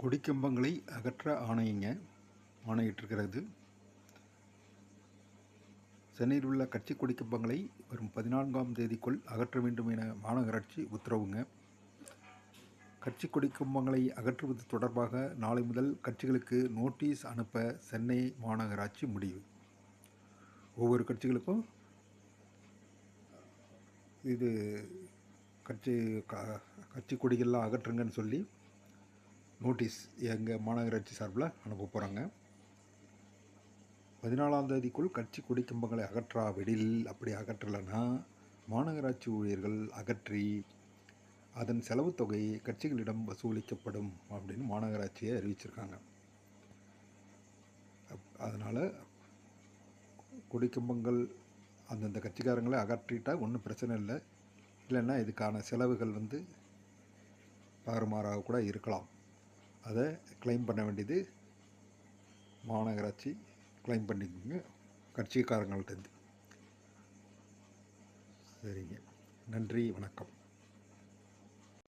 கொடிக்கம்பங்களை அகற்ற ஆணையிட்டிருக்கிறது. சென்னையில் உள்ள கட்சி கொடிக்கம்பங்களை வரும் 14ஆம் தேதிக்குள் அகற்ற வேண்டும் என மாநகராட்சி உத்தரவுங்க. கட்சி கொடிக்கம்பங்களை அகற்றுவது தொடர்பாக நாளை முதல் கட்சிகளுக்கு நோட்டீஸ் அனுப்ப சென்னை மாநகராட்சி முடிவு. ஒவ்வொரு கட்சிகளுக்கும் இது கட்சி கொடிகள்லாம் அகற்றுங்கன்னு சொல்லி நோட்டீஸ் எங்கள் மாநகராட்சி சார்பில் அனுப்ப போகிறாங்க. 14ஆம் தேதிக்குள் கட்சி கொடிக்கம்பங்களை அகற்றாவிடில், அப்படி அகற்றலைன்னா மாநகராட்சி ஊழியர்கள் அகற்றி அதன் செலவு தொகை கட்சிகளிடம் வசூலிக்கப்படும் அப்படின்னு மாநகராட்சியை அறிவிச்சிருக்காங்க. அதனால் கொடிக்கம்பங்கள் அந்தந்த கட்சிக்காரங்களை அகற்றிட்டால் ஒன்றும் பிரச்சனை இல்லை. இல்லைன்னா இதுக்கான செலவுகள் தாறுமாறாக கூட இருக்கலாம். அதை கிளைம் பண்ண வேண்டியது மாநகராட்சி கிளைம் பண்ணிக்கோங்க கட்சிக்காரங்கள்ட்டேருந்து. சரிங்க, நன்றி, வணக்கம்.